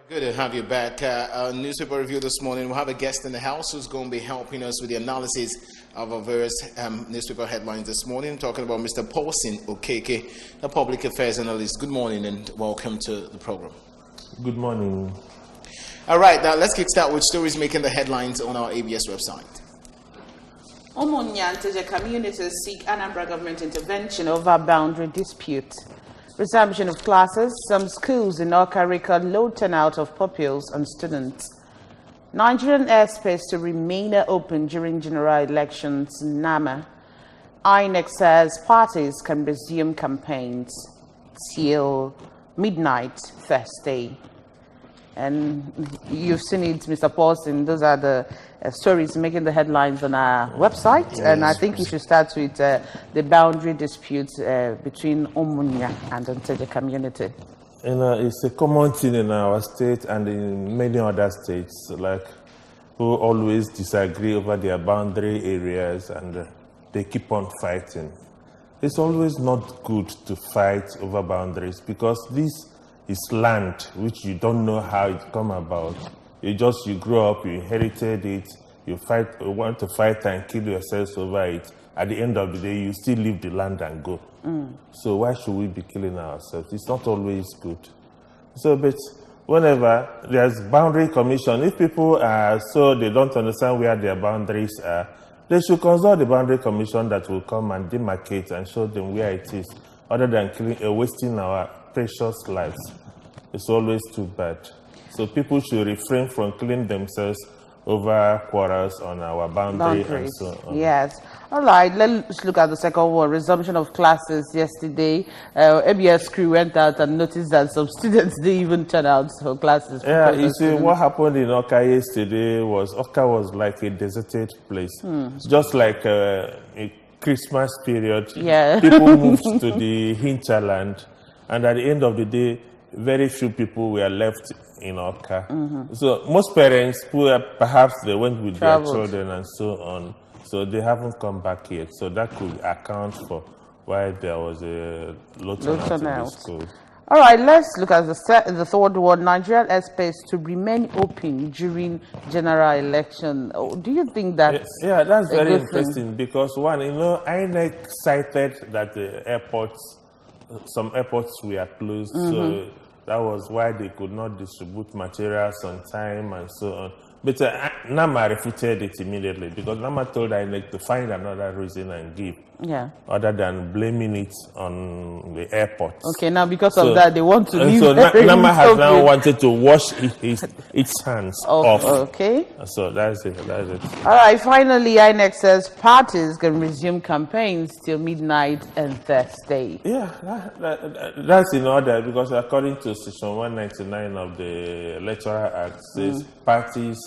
Good to have you back. Our newspaper review this morning. We'll have a guest in the house who's going to be helping us with the analysis of our various newspaper headlines this morning. Talking about Mr. Paulson Okeke, a public affairs analyst. Good morning and welcome to the program. Good morning. All right, now let's kickstart with stories making the headlines on our ABS website. Omunyanteja communities seek Anambra government intervention over boundary dispute. Resumption of classes. Some schools in Oka record low turnout of pupils and students. Nigerian airspace to remain open during general elections. NAMA. INEC says parties can resume campaigns till midnight Thursday. And you've seen it, Mr. Paulson. Those are the stories making the headlines on our website. Yes, and I think we should start with the boundary disputes between Omunya and Nteje community. It's a common thing in our state and in many other states, like who always disagree over their boundary areas and they keep on fighting. It's always not good to fight over boundaries because this is land which you don't know how it come about. You grow up, you inherited it, you want to fight and kill yourselves over it. At the end of the day, you still leave the land and go. So why should we be killing ourselves? It's not always good. So, but whenever there's boundary commission, if people are so they don't understand where their boundaries are, they should consult the boundary commission that will come and demarcate and show them where it is, other than wasting our precious lives. It's always too bad. So people should refrain from killing themselves over quarrels on our boundaries. And so on. Yes. All right, let's look at the second one. Resumption of classes yesterday. ABS crew went out and noticed that some students didn't even turn out for classes. Yeah, you see, what happened in Oka yesterday was, Oka was like a deserted place. Just like a Christmas period. Yeah. People moved to the hinterland. And at the end of the day, very few people were left in Oka. So most parents, perhaps they went with their children and so on. So they haven't come back yet. So that could account for why there was a low turnout in the school. All right, let's look at the third one. Nigerian airspace to remain open during general election. Do you think that? Yeah, that's very interesting because one, INEC cited that the some airports were closed, so that was why they could not distribute materials on time and so on. But NAMA refuted it immediately because NAMA told INEC to find another reason and give, other than blaming it on the airports. Okay, now because of that, they want to leave. So NAMA has now wanted to wash its hands off. Okay. So that's it. All right, finally, INEC says parties can resume campaigns till midnight and Thursday. Yeah, that's in order because according to Section 199 of the Electoral Act, says parties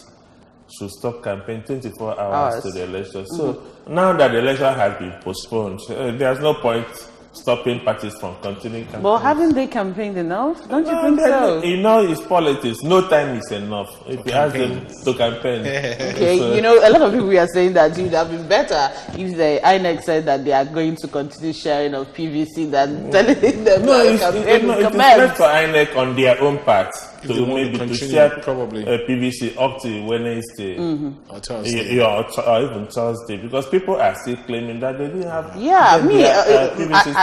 should stop campaign 24 hours to the election. So now that the election has been postponed, there's no point stopping parties from continuing campaign. But haven't they campaigned enough? Don't you think so? It's politics. No time is enough. If you ask them to campaign. Okay, so, a lot of people are saying that it would have been better if the INEC said that they are going to continue sharing of PVC than telling them to campaign. It is left for INEC on their own part to maybe to share PVC up to Wednesday or Thursday, or even Thursday, because people are still claiming that they didn't have.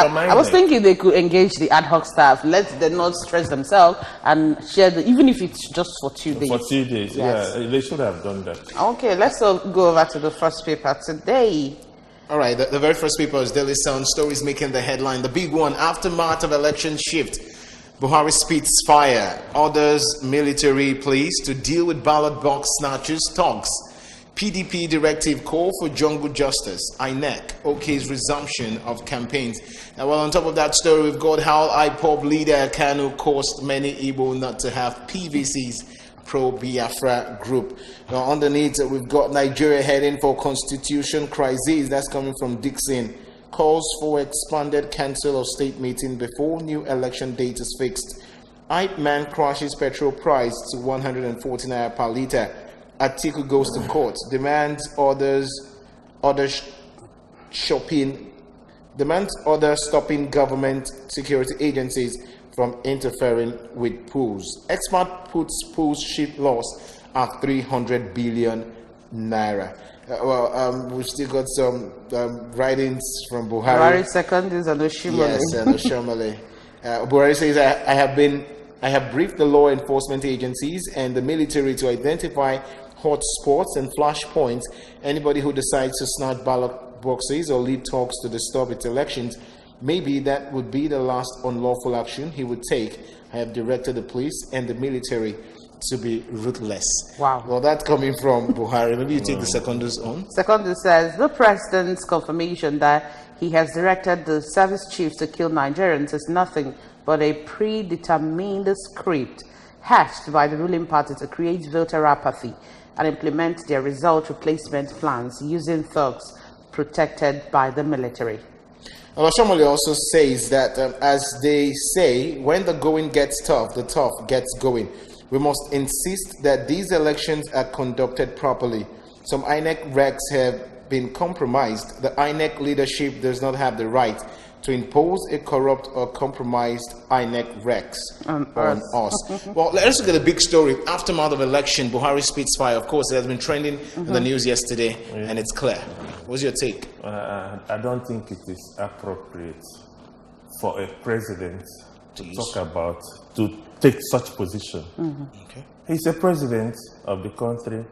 I was thinking they could engage the ad hoc staff, let them not stress themselves, and share even if it's just for 2 days. For 2 days, yes. Yeah, they should have done that. Okay, let's go over to the first paper today. All right, the very first paper is Daily Sun. Stories making the headline. The big one: aftermath of election shift. Buhari spits fire, orders military police to deal with ballot box snatchers, talks. PDP directive call for jungle justice. INEC okay's resumption of campaigns. Now, well, on top of that story, we've got how IPOB leader Kanu caused many Igbo not to have PVC's pro-Biafra group. Now, underneath, we've got Nigeria heading for constitution crisis. That's coming from Dixon. Calls for expanded Council of State meeting before new election date is fixed. Hype man crashes petrol price to 140 naira per litre. Atiku goes to court. Demands orders stopping government security agencies from interfering with pools. Expert puts pools ship loss at 300 billion naira. We've still got some writings from Buhari. Buhari second is Anoshimole. Yes, Anoshimole. Buhari says, I have briefed the law enforcement agencies and the military to identify hot spots and flashpoints. Anybody who decides to snatch ballot boxes or lead talks to disturb its elections, maybe that would be the last unlawful action he would take. I have directed the police and the military to be ruthless. Wow. Well, that's coming from Buhari. Maybe you take the Secondus on. Secondus says the president's confirmation that he has directed the service chiefs to kill Nigerians is nothing but a predetermined script hatched by the ruling party to create voter apathy and implement their result replacement plans using thugs protected by the military. Shomoli also says that, as they say, when the going gets tough, the tough gets going. We must insist that these elections are conducted properly. Some INEC regs have been compromised. The INEC leadership does not have the right to impose a corrupt or compromised INEC regs on us. Well, let's look at the big story. Aftermath of election, Buhari spits fire. Of course, it has been trending in the news yesterday, and it's clear. What's your take? I don't think it is appropriate for a president to take such position. Okay. He's a president of the country.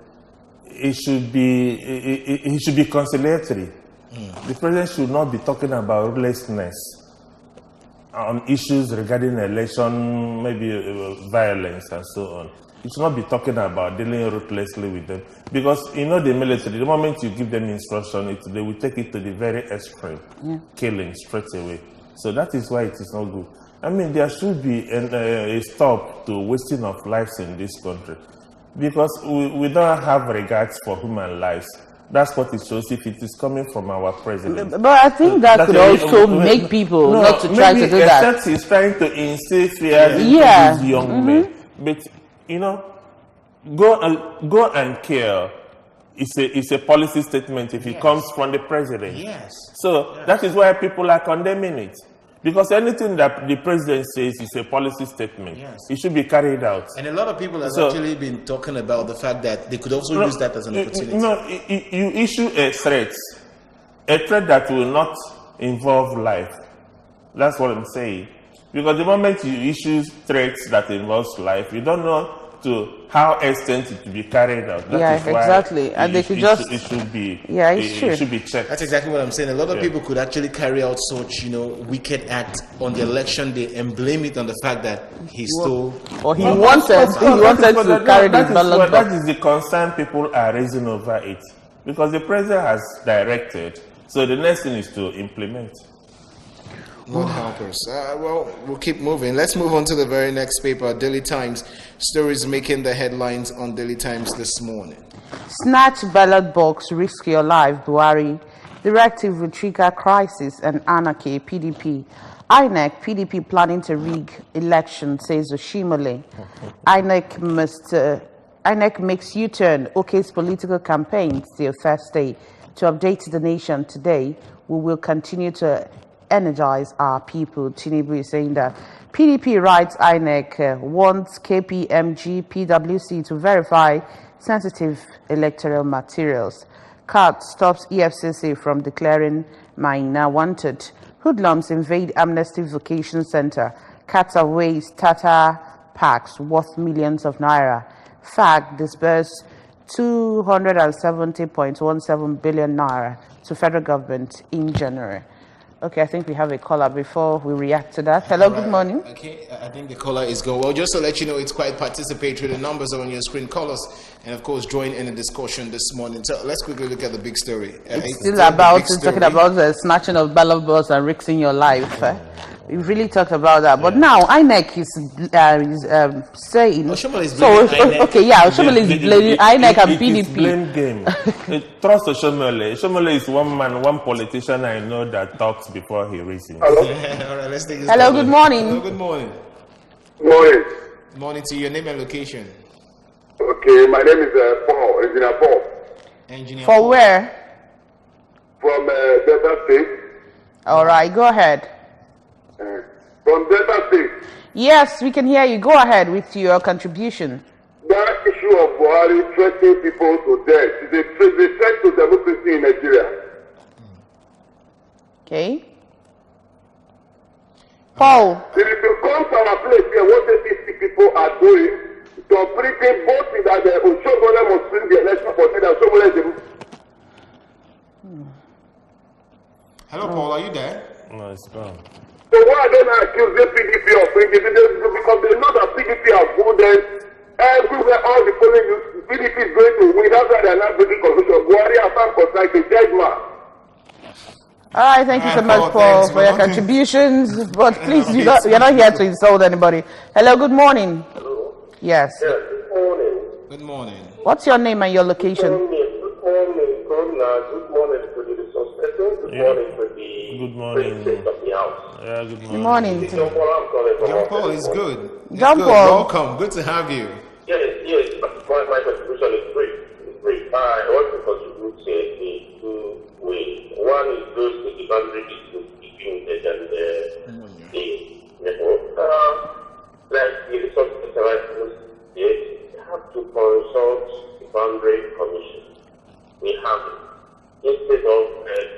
He should be conciliatory. The president should not be talking about ruthlessness on issues regarding election, maybe violence and so on. He should not be talking about dealing ruthlessly with them, because you know the military, the moment you give them instruction, they will take it to the very extreme, killing straight away. So that is why it is not good. I mean, there should be a stop to wasting of lives in this country, because we don't have regards for human lives. That's what it shows if it is coming from our president. But I think that could also make people not to try to do that. Except he's trying to instill fear into these young men. But, you know, go and kill. It's a policy statement if it comes from the president. Yes. So that is why people are condemning it. Because anything that the president says is a policy statement. Yes. It should be carried out. And a lot of people have actually been talking about the fact that they could also use that as an opportunity. You issue a threat that will not involve life. That's what I'm saying. Because the moment you issue threats that involves life, you don't know to how extent it will be carried out. That is why exactly. And they could just... It should be... it should be checked. That's exactly what I'm saying. A lot of people could actually carry out such, wicked act on the election day and blame it on the fact that he stole... Or he wanted to carry the ballot box. That is the concern people are raising over it. Because the president has directed. So the next thing is to implement. Lord help us. Well, we'll keep moving. Let's move on to the very next paper, Daily Times. Stories making the headlines on Daily Times this morning. Snatch ballot box, risk your life, Buhari. Directive will trigger crisis and anarchy, PDP. INEC, PDP planning to rig election, says Oshimole. INEC makes U-turn, OK's political campaign till Thursday. To update the nation today, we will continue to energize our people. Tinubu is saying that. PDP writes INEC wants KPMG PwC to verify sensitive electoral materials. CAT stops EFCC from declaring Maina wanted. Hoodlums invade Amnesty Vocation Center. CAT aways Tata packs worth millions of naira. FAG disbursed 270.17 billion naira to federal government in January. Okay, I think we have a caller before we react to that. Hello, good morning. Okay, I think the caller is go. Well, just to let you know, it's quite participatory. The numbers are on your screen. Call us and, of course, join in the discussion this morning. So let's quickly look at the big story. It's still about talking about the snatching of ballot boxes and risking your life. We really talked about that. But now INEC is saying... Oshomole is blaming INEC. Okay, Oshomole is blaming INEC and PDP. It's blame game. Trust Oshomole. Oshomole is one man, one politician I know that talks before he reasons. Hello? All right, let's take this. Hello, good morning. Hello, good morning. Morning. Morning to your name and location. Okay, my name is Paul, Engineer Paul. Engineer For Paul. where? From Delta State. All right, go ahead. from Delta State. Yes, we can hear you. Go ahead with your contribution. That issue of Buhari threatening people to death is a threat to democracy in Nigeria. Okay. Paul. If you come to our place here, what these people are doing, to pretend both that the Oshobole must win the election for that Oshobole is. Hello, Paul, are you there? No, it's gone. So why are they not accusing PDP of bringing it? Because they know that PDP are good, everywhere, all the polling, PDP is going to win. That's why they are not bringing confusion. Buhari has found contact with dead man. All right, thank you so much, Paul, for your contributions. But please, you're not here to insult anybody. Hello, good morning. Hello. Yes. Yes, good morning. Good morning. What's your name and your location? Good morning to the resource person. Good morning to the president of the house. Yeah, good morning. Good morning. John Paul, I'm calling from John Paul is good. It's John good. Paul. Welcome. Good to have you. Yes. My contribution is brief. I want to contribute in two ways. One is goes to the boundary between the network. Like the resource person, they have to consult the boundary commission. We have it. Instead of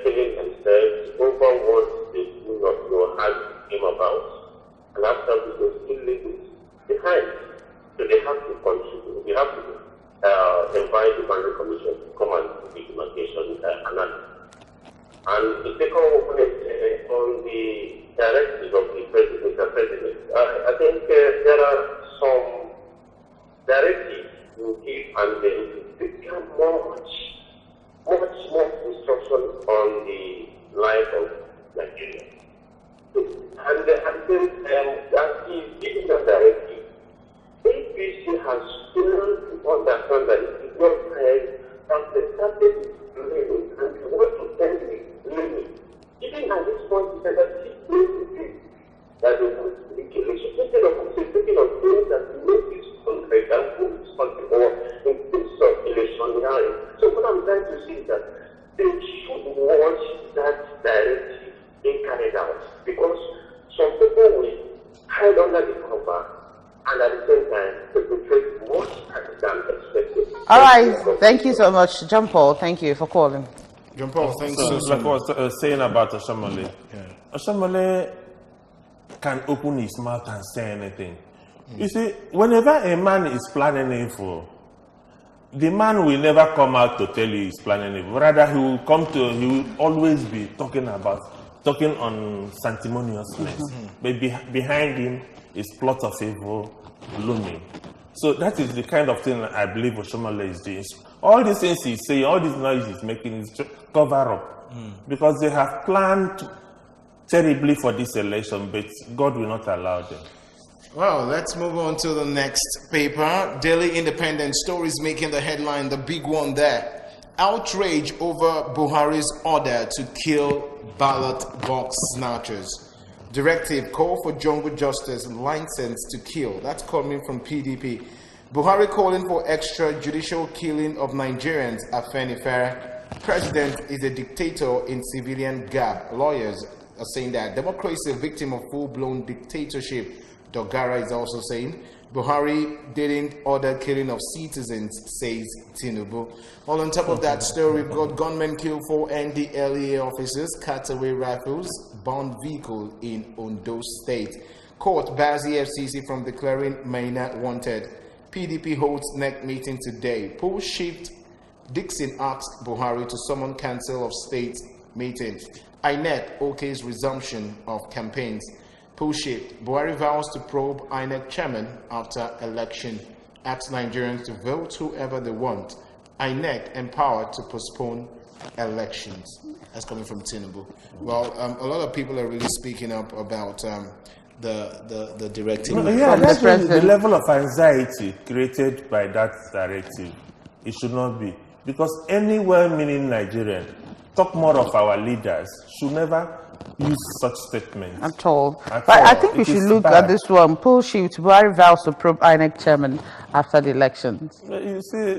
killing themselves over what they do not know how it came about, and after they still leave it behind. So they have to contribute. We have to invite the boundary commission to come and do the demarcation analysis. And the second one is on the directive of the president. I think there are some directives you give and they become much more instruction on the life of Nigeria. And I think that is giving the directive. APC has failed to understand that it is not time that the started blaming and we want to end with blaming. Even at this point, he said that he is that they want to make election. Instead of concentrating on things that make this country and move this country forward in terms of electioneering. So what I'm trying to say is that they should watch that directive being carried out because some people will hide under the cover and at the same time perpetrate more than expected. All right, thank you so much, John Paul. Thank you for calling. John Paul, thanks so Like much. I was saying about Oshomole. Oshomole can open his mouth and say anything. You see, whenever a man is planning evil, the man will never come out to tell you he's planning evil. Rather, he will always be talking on sanctimoniousness. But behind him is plot of evil looming. So that is the kind of thing I believe Oshomole is doing. All these things he's saying, all these noise he's making is just cover up. Because they have planned terribly for this election, but God will not allow them. Well, let's move on to the next paper. Daily Independent stories making the headline, the big one there. Outrage over Buhari's order to kill ballot box snatchers. Directive call for jungle justice license to kill. That's coming from PDP. Buhari calling for extrajudicial killing of Nigerians at Afenifere. President is a dictator in civilian garb. Lawyers are saying that. Democracy is a victim of full-blown dictatorship. Dogara is also saying. Buhari didn't order killing of citizens, says Tinubu. Well, on top of that story, we've got gunmen kill 4 NDLEA officers, cut away rifles, bound vehicle in Ondo State. Court bars EFCC from declaring Maina wanted. PDP holds NEC meeting today. Poll shift. Dixon asked Buhari to summon council of state meeting. INEC OK's resumption of campaigns. Poll shift. Buhari vows to probe INEC chairman after election. Asks Nigerians to vote whoever they want. INEC empowered to postpone elections. That's coming from Tinubu. Well, a lot of people are really speaking up about the directive. Yeah, that's the level of anxiety created by that directive. It should not be. Because any well-meaning Nigerian, talk more of our leaders, should never use such statements. I'm told. But I think we should look at this one. Poll shift. Buhari vows to probe INEC chairman after the elections. You see,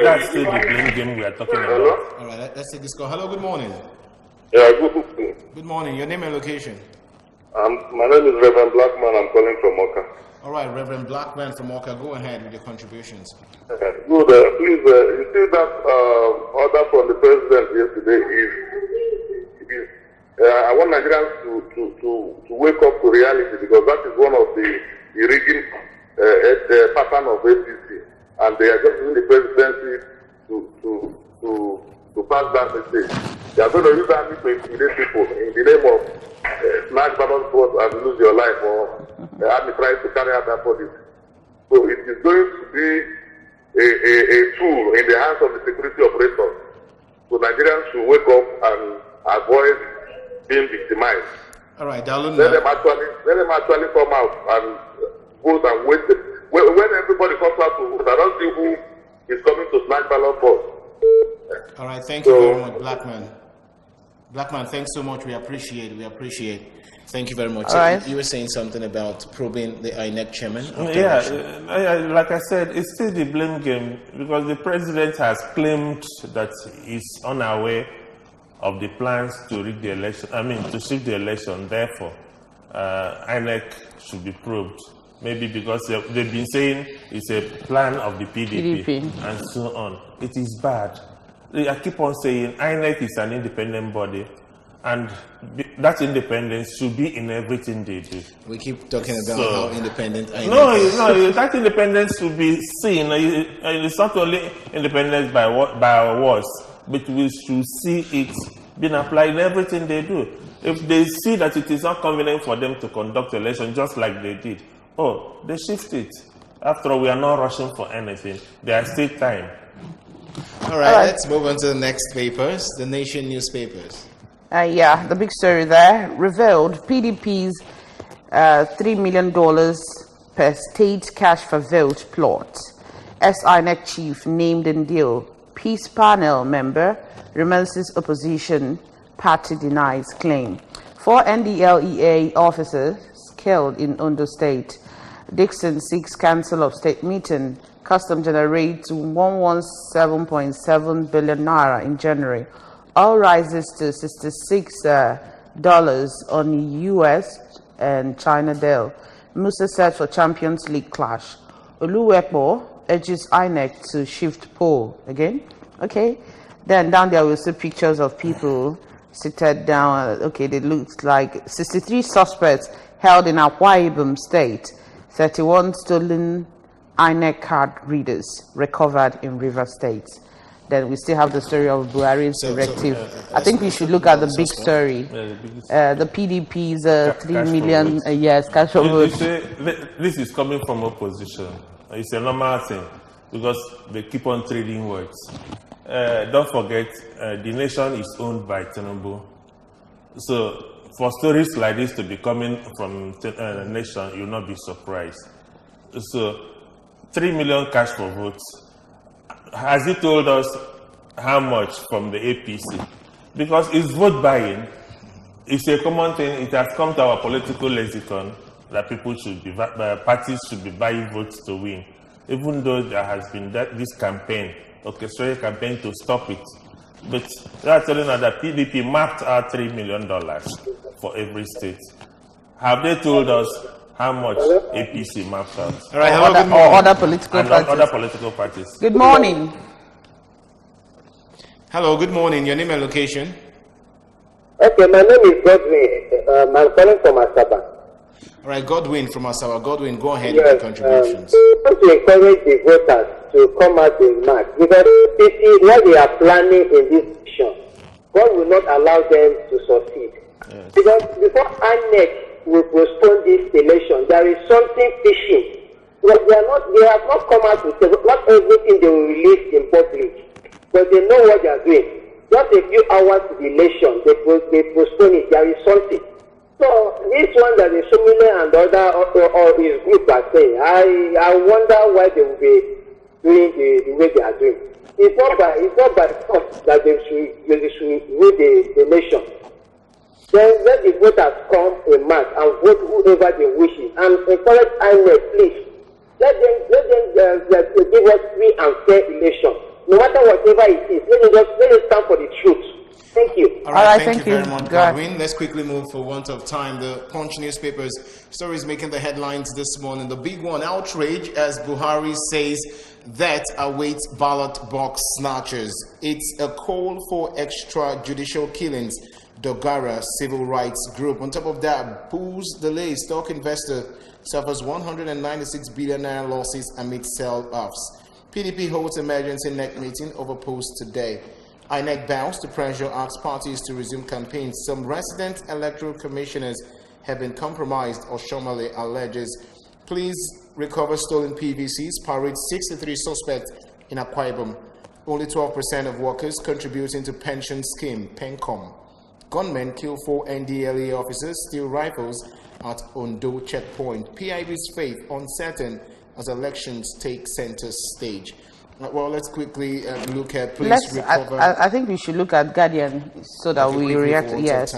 that's still the blame game we are talking about. All right, let's take this call. Hello, good morning. Yeah, good morning. Good morning. Your name and location. My name is Reverend Blackman. I'm calling from Oka. All right, Reverend Blackman from Oka, go ahead with your contributions. Good. Please, you see that order from the president yesterday is I want Nigerians to wake up to reality, because that is one of the rigging pattern of APC, and they are just using the presidency to pass that message. They are going to use that to intimidate people in the name of snatch ballot vote and lose your life, or the army tries to carry out that policy. So it is going to be a tool in the hands of the security operators. So Nigerians should wake up and avoid being victimized. All right, Dalun. Let them actually come out and vote and wait. When everybody comes out to vote, I don't see who is coming to snatch ballot vote. All right, thank you very much, Blackman. Blackman, thanks so much. We appreciate it. Thank you very much. So right. You were saying something about probing the INEC chairman? Like I said, it's still the blame game, because the president has claimed that he's unaware of the plans to rig the election, to shift the election. Therefore, INEC should be probed. Maybe because they've been saying it's a plan of the PDP and so on. It is bad. I keep on saying INEC is an independent body, and that independence should be in everything they do. We keep talking about how independent INEC is. No, that independence should be seen. It's not only independence by our words, but we should see it being applied in everything they do. If they see that it is not convenient for them to conduct election just like they did, they shift it. After all, we are not rushing for anything. There is still time. All right, let's move on to the next papers, the Nation newspapers. The big story there revealed PDP's $3 million per state cash for vote plot. INEC chief named in deal. Peace panel member renounces opposition. Party denies claim. 4 NDLEA officers killed in Ondo State. Dixon seeks cancel of state meeting. Custom generates 117.7 billion naira in January. Oil rises to $66 on US and China deal. Musa set for Champions League clash. Oluwepo urges INEC to shift poll again. Okay. Then down there we'll see pictures of people seated down. Okay, they look like 63 suspects held in Akwa Ibom State. 31 stolen INEC card readers recovered in River State. Then we still have the story of Buhari's directive. I think we should look at the big story. The PDP's 3 million cash for vote. This is coming from opposition. It's a normal thing because they keep on trading words. Don't forget, the nation is owned by Tinubu. So for stories like this to be coming from the nation, you'll not be surprised. So 3 million cash for votes. Has he told us how much from the APC? Because it's vote buying. It's a common thing. It has come to our political lexicon that people should be, parties should be buying votes to win. Even though there has been this campaign, orchestrated campaign to stop it. But they are telling us that PDP mapped out $3 million for every state. Have they told us how much APC mapped out? All right, hello, good morning. Other political parties. Good morning. Hello, good morning. Your name and location? Okay, my name is Godwin. I'm calling from Asaba. All right, Godwin from Asaba. Godwin, go ahead with your contributions. I want to encourage the voters to come out in March, because you see what they are planning in this election, God will not allow them to succeed. Yes. Because before INEC will postpone this election, there is something fishy. Because they have not come out with not everything they will release in public, but they know what they are doing. Just a few hours to the election, they postpone it. There is something. So this one that is Shomile and other or his group are saying, I wonder why they will be doing the way they are doing. It's not by force that they should rule the nation. Then let the voters come in mass and vote whoever they wish, and encourage INEC, please. Let them give us free and fair election. No matter whatever it is, let us stand for the truth. Thank you. right, thank you very much, Godwin. Let's quickly move for want of time. The Punch newspapers stories making the headlines this morning. The big one, outrage as Buhari says that awaits ballot box snatchers. It's a call for extrajudicial killings. Dogara Civil Rights Group. On top of that, Pools delay. Stock investor suffers 196 billion naira losses amid sell-offs. PDP holds emergency NEC meeting over post today. INEC bounds to pressure asks parties to resume campaigns. Some resident electoral commissioners have been compromised, Oshomale alleges. Police recover stolen PVCs, parade 63 suspects in Akwa Ibom. Only 12% of workers contributing to pension scheme, PENCOM. Gunmen kill 4 NDLA officers, steal rifles at Ondo checkpoint. PIB's faith uncertain as elections take center stage. Well, let's quickly look at police recover. I think we should look at Guardian so that we react. Yes.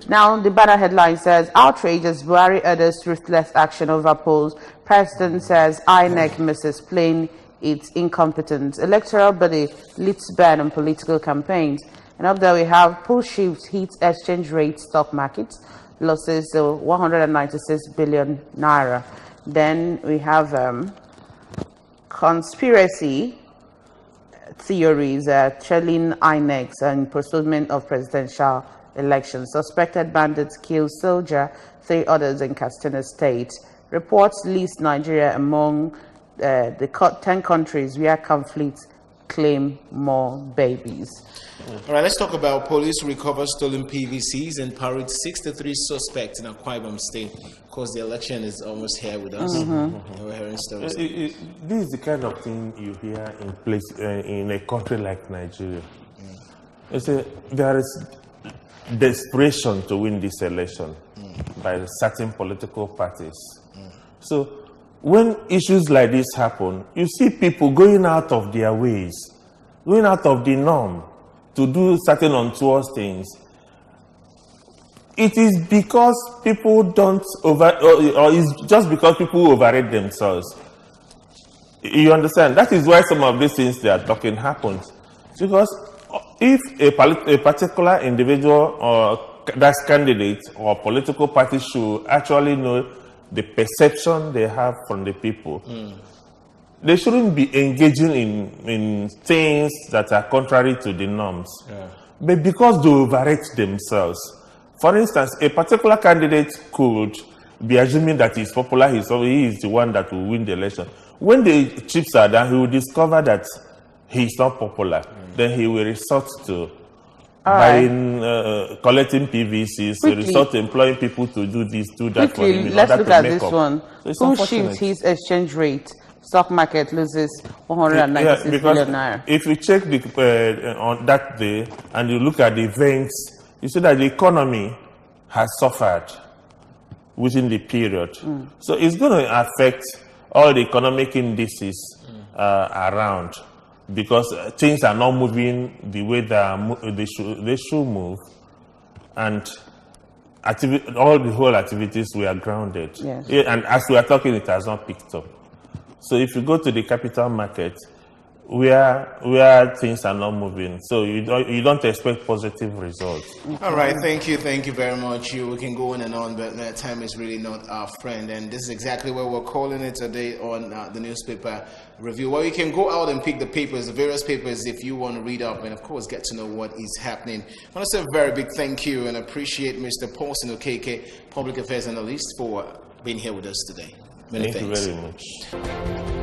Now, the banner headline says, outrageous Buhari orders ruthless action over polls. President says INEC misses playing its incompetence. Electoral body lifts ban on political campaigns. And up there we have pull shift hits exchange rate stock markets. Losses 196 billion naira. Then we have conspiracy theories trailing INEC and postponement of presidential elections. Suspected bandits kill soldier, 3 others in Katsina State. Reports list Nigeria among the 10 countries where conflicts claim more babies. All right, let's talk about police recover stolen PVCs and parade 63 suspects in Akwa Ibom State. Of course, the election is almost here with us. We're hearing stories. This is the kind of thing you hear in a country like Nigeria. There is desperation to win this election by certain political parties. So when issues like this happen, you see people going out of their ways, going out of the norm to do certain untoward things. It is because people don't or it's just because people overrate themselves. You understand? That is why some of these things they are talking happens. Because if a particular individual or that's candidate or political party should actually know the perception they have from the people, they shouldn't be engaging in things that are contrary to the norms. But because they overrate themselves. For instance, a particular candidate could be assuming that he's popular, he is the one that will win the election. When the chips are down, he will discover that he's not popular. Then he will resort to buying, collecting PVCs, resort to employing people to do this, do that for him. Let's look at this one. Who shifts his exchange rate? Stock market loses 196 billion naira. If you check on that day and you look at the events, you see that the economy has suffered within the period. So it's going to affect all the economic indices around because things are not moving the way they should move, and all the whole activities were grounded. Yes. And as we are talking, it has not picked up. So if you go to the capital market, where things are not moving, so you don't expect positive results. All right, thank you very much. We can go on and on, but time is really not our friend, and this is exactly what we're calling it today on the newspaper review. Well, you can go out and pick the papers, the various papers, if you want to read up and of course get to know what is happening. I want to say a very big thank you and appreciate Mr. Paulson Okeke, public affairs analyst, for being here with us today. Many thanks. Thank you very much.